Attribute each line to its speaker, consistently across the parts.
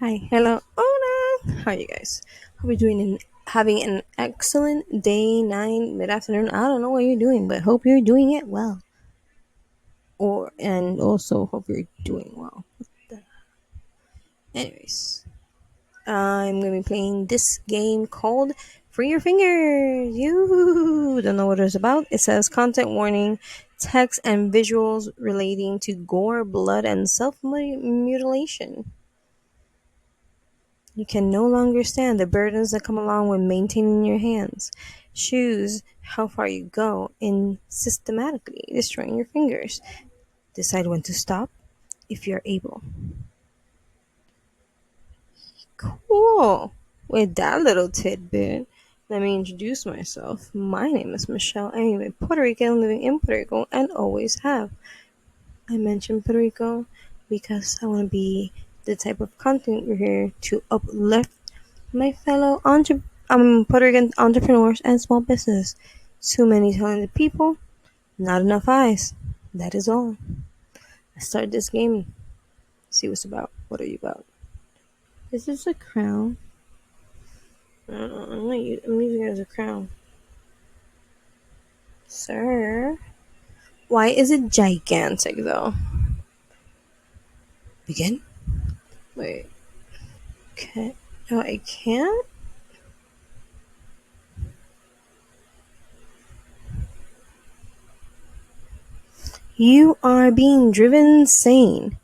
Speaker 1: Hi, hello, hola. How are you guys? Hope you're having an excellent day, night, mid afternoon. I don't know what you're doing, but hope you're doing it well. And also hope you're doing well. Anyways, I'm gonna be playing this game called Free Your Fingers. You don't know what it's about? It says content warning, text and visuals relating to gore, blood, and self mutilation. You can no longer stand the burdens that come along with maintaining your hands. Choose how far you go in systematically destroying your fingers. Decide when to stop if you're able. Cool. With that little tidbit, let me introduce myself. My name is Michelle. I'm a Puerto Rican living in Puerto Rico and always have. I mentioned Puerto Rico because I want to be the type of content creator to uplift my fellow Puerto Rican entrepreneurs and small business. Too many talented people, not enough eyes. That is all. Let's start this game. See what's about. What are you about? Is this a crown? I'm using it as a crown. Sir. Why is it gigantic though? Begin? Wait. Okay. No, I can't? You are being driven insane.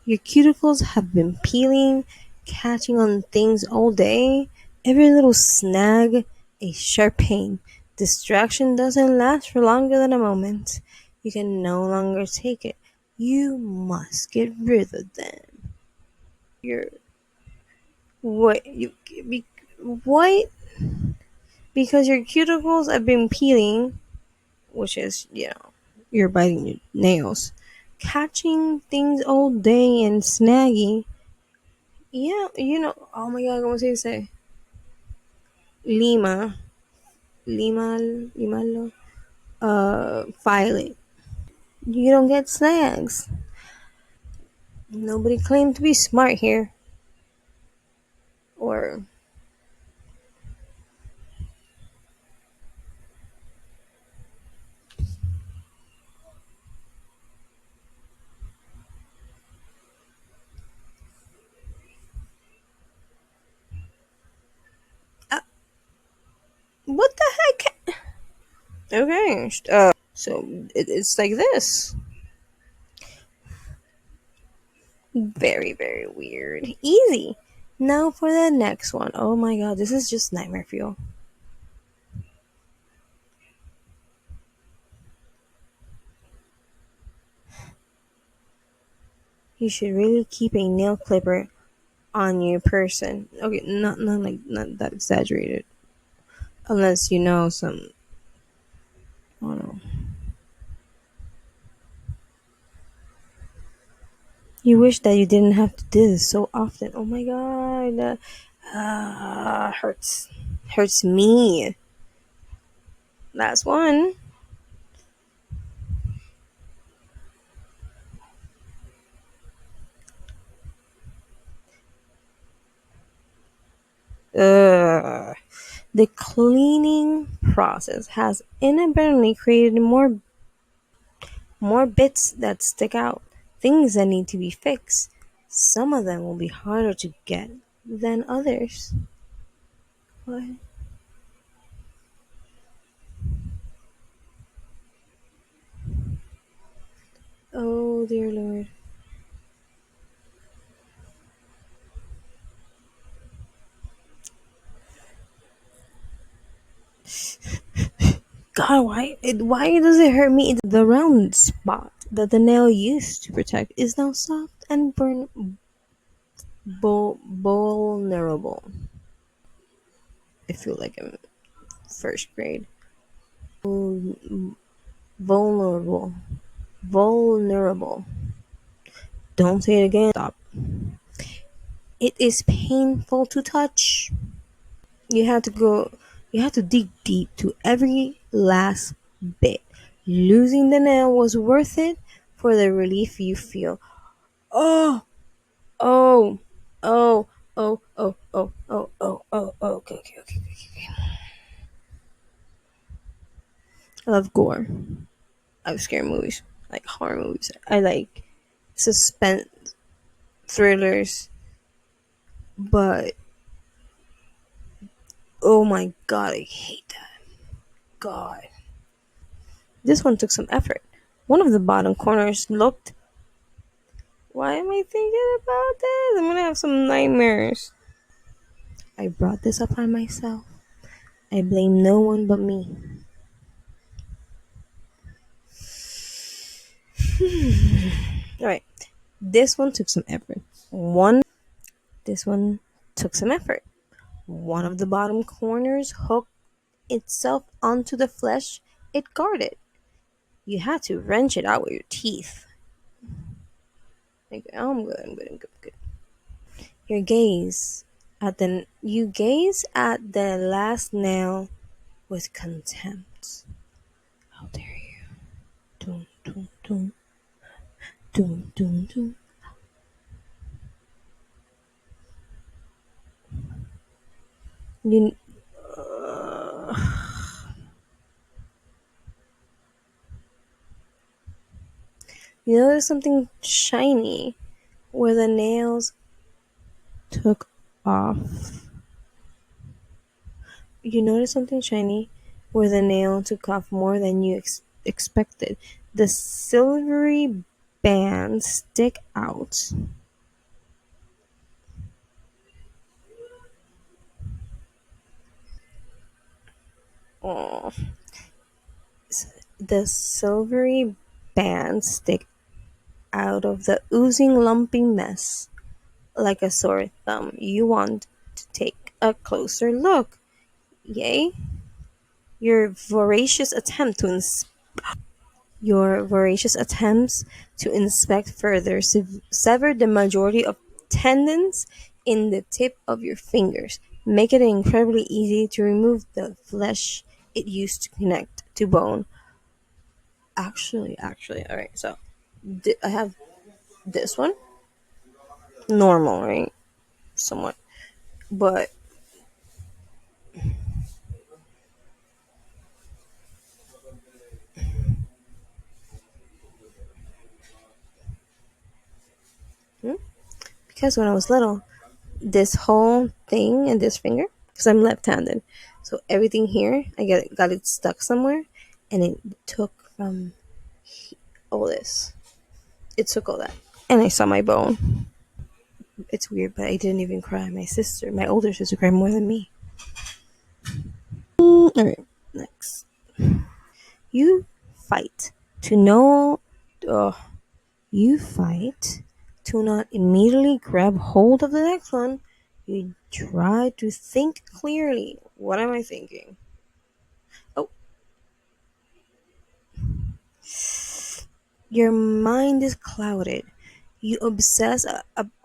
Speaker 1: Your cuticles have been peeling, catching on things all day. Every little snag, a sharp pain. Distraction doesn't last for longer than a moment. You can no longer take it. You must get rid of them. You're what what? Because your cuticles have been peeling, which is you're biting your nails, catching things all day and snagging. Yeah, oh my god, ¿cómo se dice? Lima, Limalo, file it. You don't get snags. Nobody claimed to be smart here. Or, uh, what the heck? Okay, so it's like this. Very, very weird. Easy. Now for the next one. Oh my god, this is just nightmare fuel. You should really keep a nail clipper on your person. Okay, not that exaggerated. Unless you know some, I don't know. You wish that you didn't have to do this so often. Oh my god, hurts, hurts me. Last one. Ugh. The cleaning process has inadvertently created more bits that stick out, things that need to be fixed. Some of them will be harder to get than others. What? Oh dear lord. God, why does it hurt me? The round spot that the nail used to protect is now soft and vulnerable. I feel like I'm first grade. Vulnerable. Vulnerable. Don't say it again. Stop. It is painful to touch. You have to go, you have to dig deep to every last bit. Losing the nail was worth it for the relief you feel. Oh, oh. Oh, okay, okay, okay, okay. I love gore. I love scary movies. I like horror movies. I like suspense thrillers, but oh my god, I hate that. God. This one took some effort. One of the bottom corners looked. Why am I thinking about this? I'm gonna have some nightmares. I brought this upon myself. I blame no one but me. Alright, this one took some effort. This one took some effort. One of the bottom corners hooked itself onto the flesh it guarded. You had to wrench it out with your teeth. Okay, I'm good, I'm good, I'm good, I'm good. You gaze at the last nail with contempt. How dare you? Dun, dun, dun, dun, dun, dun. You, you notice something shiny where the nails took off. You notice something shiny where the nail took off more than you expected. The silvery bands stick out. Oh, the silvery bands stick out of the oozing, lumpy mess like a sore thumb. You want to take a closer look. Yay! Your voracious attempt to Your voracious attempts to inspect further severed the majority of tendons in the tip of your fingers, make it incredibly easy to remove the flesh it used to connect to bone. Actually, all right. So I have this one, normal, right? Somewhat, but hmm, because when I was little, this whole thing and this finger, because I'm left-handed, so everything here I got it stuck somewhere, and it took from all this. It took all that, and I saw my bone. It's weird, but I didn't even cry. My older sister, cried more than me. All right, next. You fight to know. Oh, you fight to not immediately grab hold of the next one. You try to think clearly. What am I thinking? Oh, your mind is clouded. You obsess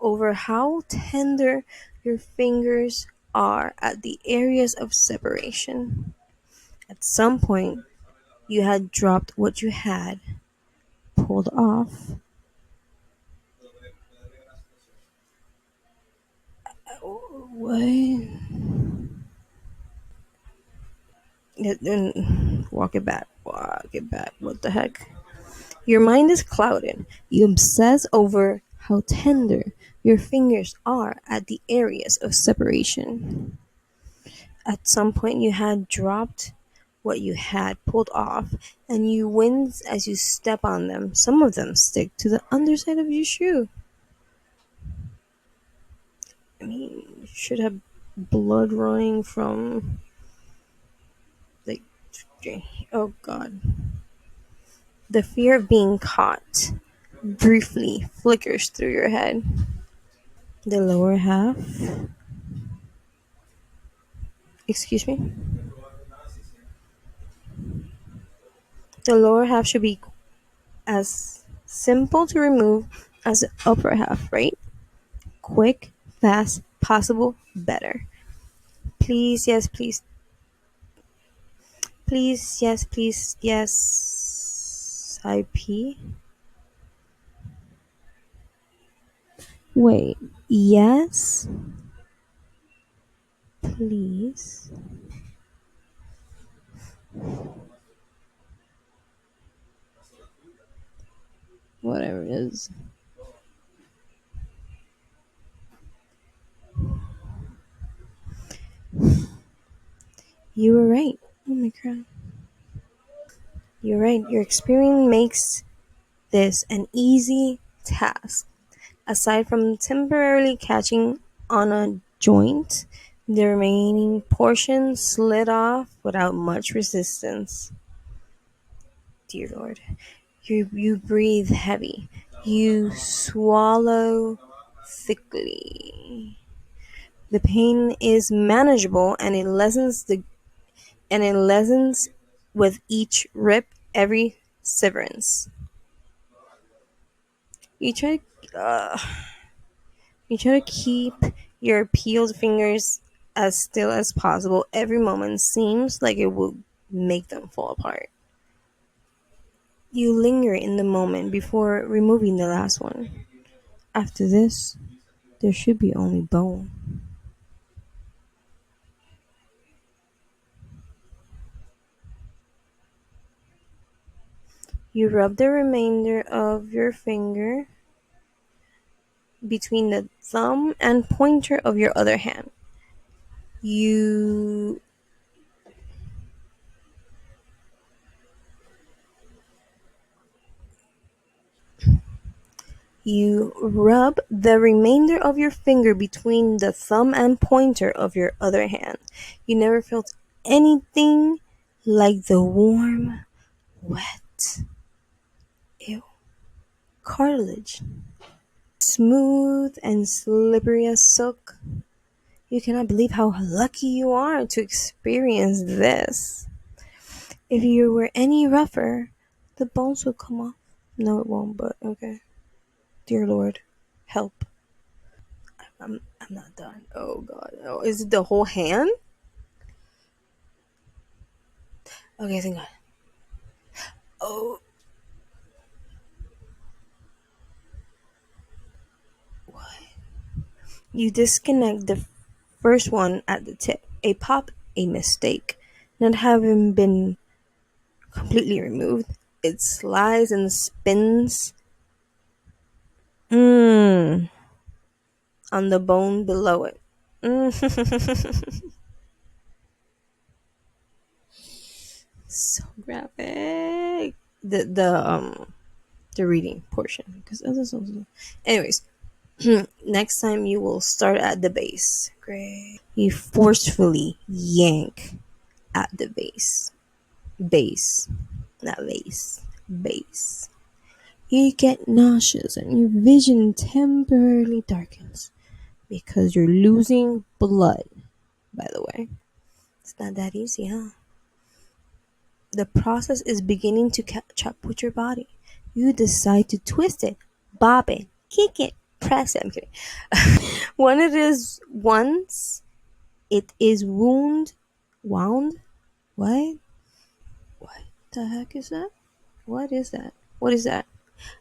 Speaker 1: over how tender your fingers are at the areas of separation. At some point, you had dropped what you had pulled off. What? Then walk it back. Walk it back. What the heck? Your mind is clouded. You obsess over how tender your fingers are at the areas of separation. At some point, you had dropped what you had pulled off, and you wince as you step on them. Some of them stick to the underside of your shoe. I mean, you should have blood running from, like, oh god. The fear of being caught briefly flickers through your head. The lower half, excuse me, the lower half should be as simple to remove as the upper half, right? Quick, fast, possible, better. Please, yes, please, please, yes, please, yes. IP. Wait, Yes, please. Whatever it is. You were right. Oh my god. You're right. Your experience makes this an easy task. Aside from temporarily catching on a joint, the remaining portion slid off without much resistance. Dear Lord. You breathe heavy. You swallow thickly. The pain is manageable and it lessens with each rip every severance. You try you try to keep your peeled fingers as still as possible. Every moment seems like it will make them fall apart. You linger in the moment before removing the last one. After this, there should be only bone. You rub the remainder of your finger between the thumb and pointer of your other hand. You you rub the remainder of your finger between the thumb and pointer of your other hand. You never felt anything like the warm, wet, ew, cartilage, smooth and slippery as silk. You cannot believe how lucky you are to experience this. If you were any rougher, the bones would come off. No, it won't, but okay. Dear Lord, help. I'm not done. Oh God. Oh, is it the whole hand? Okay, thank God. Oh, you disconnect the first one at the tip. A pop, a mistake. Not having been completely removed, it slides and spins mm, on the bone below it. Mm. So graphic. The reading portion because other songs. Anyways, next time you will start at the base. Great. You forcefully yank at the base, not base, base. You get nauseous and your vision temporarily darkens because you're losing blood. By the way, it's not that easy, huh? The process is beginning to catch up with your body. You decide to twist it, bob it, kick it, press it. I'm kidding. Once it is wound. What? What the heck is that? What is that? What is that?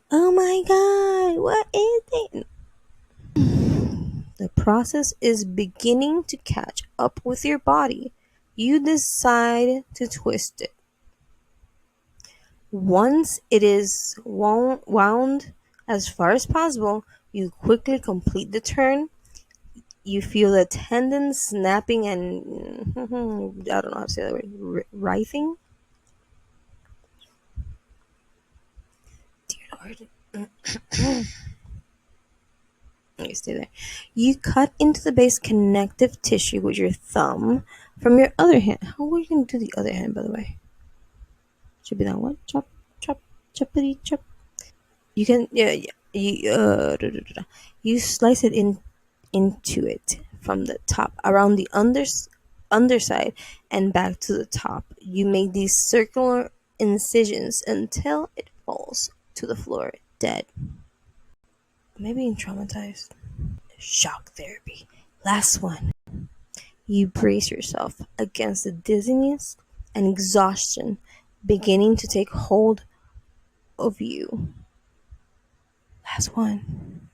Speaker 1: Oh my god! What is it? The process is beginning to catch up with your body. You decide to twist it. Once it is wound as far as possible, you quickly complete the turn. You feel the tendons snapping and I don't know how to say that word. Writhing. Dear Lord. Okay, stay there. You cut into the base connective tissue with your thumb from your other hand. How are you going to do the other hand, by the way? Should be that one. Chop, chop, choppity, chop. You can, yeah. You slice it into it from the top around the underside and back to the top. You make these circular incisions until it falls to the floor dead. Maybe I'm traumatized. Shock therapy. Last one. You brace yourself against the dizziness and exhaustion beginning to take hold of you. Last one.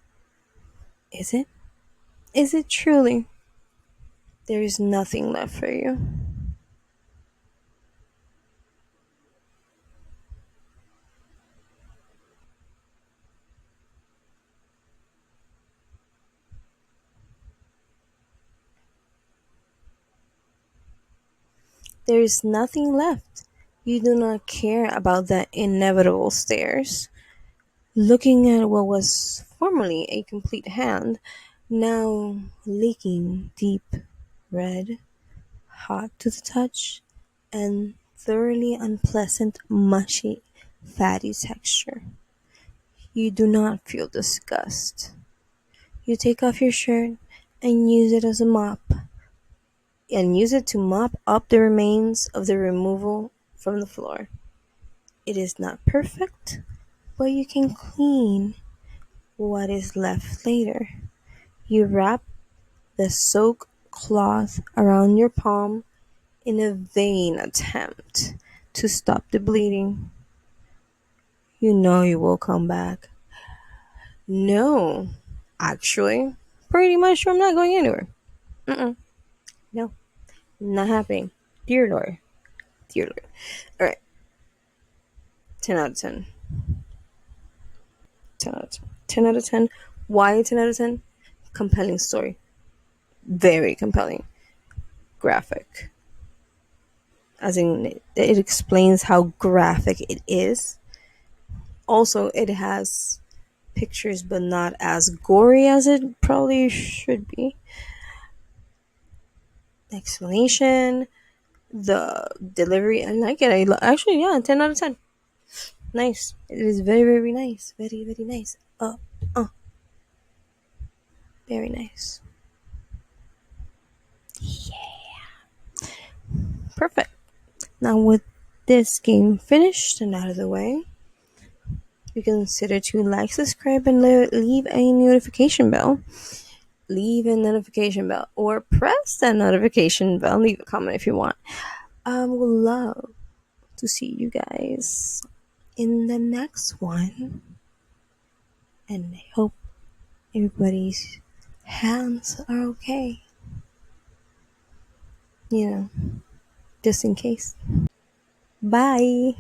Speaker 1: Is it? Is it truly? There is nothing left for you. There is nothing left. You do not care about that inevitable stairs. Looking at what was formerly a complete hand, now leaking deep red, hot to the touch, and thoroughly unpleasant, mushy, fatty texture. You do not feel disgust. You take off your shirt and use it as a mop, and use it to mop up the remains of the removal from the floor. It is not perfect, but you can clean what is left later. You wrap the soaked cloth around your palm in a vain attempt to stop the bleeding. You know you will come back. No, actually, pretty much sure I'm not going anywhere. Mm-mm. No, not happening. Dear Lord. Dear Lord. Alright, 10 out of 10. 10 out of 10. 10 out of 10. Why 10 out of 10? Compelling story. Very compelling. Graphic. As in, it explains how graphic it is. Also, it has pictures, but not as gory as it probably should be. Explanation, the delivery, I like it. Actually, yeah, 10 out of 10. Nice. It is very, very nice. Very, very nice. Uh, very nice. Perfect. Now, with this game finished and out of the way, you consider to like, subscribe, and leave a notification bell. Leave a notification bell or press that notification bell. Leave a comment if you want. I would love to see you guys in the next one. And I hope everybody's hands are okay. You know, just in case. Bye.